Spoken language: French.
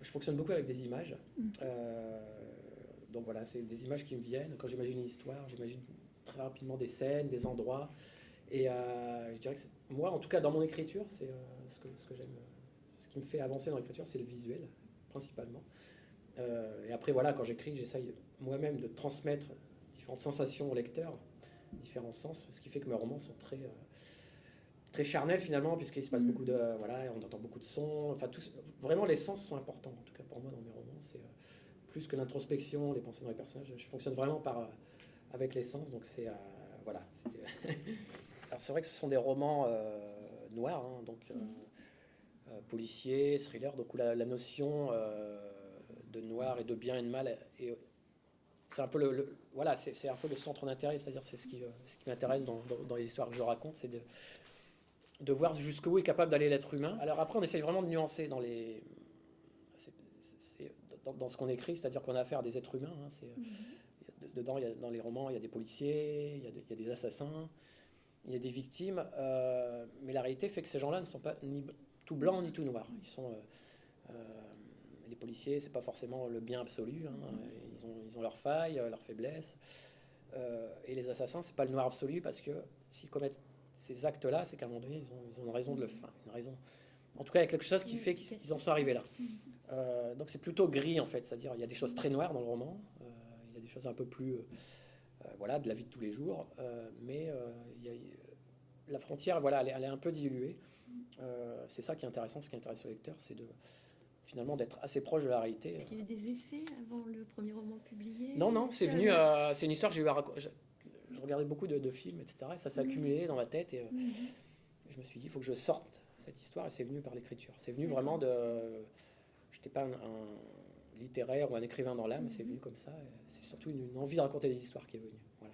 Je fonctionne beaucoup avec des images. Donc voilà, c'est des images qui me viennent. Quand j'imagine une histoire, j'imagine très rapidement des scènes, des endroits. Et je dirais que moi, en tout cas dans mon écriture, c'est ce que j'aime. Ce qui me fait avancer dans l'écriture, c'est le visuel, principalement. Et après, voilà, quand j'écris, j'essaye moi-même de transmettre différentes sensations au lecteur, différents sens, ce qui fait que mes romans sont très charnels finalement, puisqu'il se passe beaucoup de... Voilà, on entend beaucoup de sons. Enfin, vraiment, les sens sont importants, en tout cas pour moi, dans mes romans. C'est plus que l'introspection, les pensées dans les personnages. Je fonctionne vraiment avec les sens, donc c'est... voilà. Alors, c'est vrai que ce sont des romans noirs, hein, donc policiers, thrillers, donc où la notion de noir et de bien et de mal c'est un peu voilà, c'est un peu le centre d'intérêt, c'est-à-dire c'est ce qui m'intéresse dans les histoires que je raconte, c'est de voir jusqu'où est capable d'aller l'être humain. Alors après, on essaye vraiment de nuancer dans ce qu'on écrit, c'est-à-dire qu'on a affaire à des êtres humains. Hein, dedans, dans les romans, il y a des policiers, il y a des assassins, il y a des victimes, mais la réalité fait que ces gens-là ne sont pas ni tout blancs ni tout noirs. Ils sont les policiers, c'est pas forcément le bien absolu. Hein. Ils ont leurs failles, leurs faiblesses. Et les assassins, c'est pas le noir absolu parce que s'ils commettent ces actes-là, c'est qu'à un moment donné, ils ont une raison de le faire. Une raison. En tout cas, il y a quelque chose qui fait qu'ils en sont arrivés là. Donc c'est plutôt gris en fait, c'est-à-dire il y a des choses très noires dans le roman, il y a des choses un peu plus voilà, de la vie de tous les jours, mais la frontière, voilà, elle est un peu diluée. C'est ça qui est intéressant, ce qui intéresse le lecteur, c'est finalement d'être assez proche de la réalité. Est-ce qu'il y a eu des essais avant le premier roman publié? Non, c'est venu, c'est une histoire que j'ai eu à raconter. Je regardais beaucoup de films, etc. Et ça s'est accumulé dans ma tête et je me suis dit, il faut que je sorte cette histoire et c'est venu par l'écriture. C'est venu vraiment de... Je n'étais pas un littéraire ou un écrivain dans l'âme, c'est venu comme ça. C'est surtout une envie de raconter des histoires qui est venue. Voilà.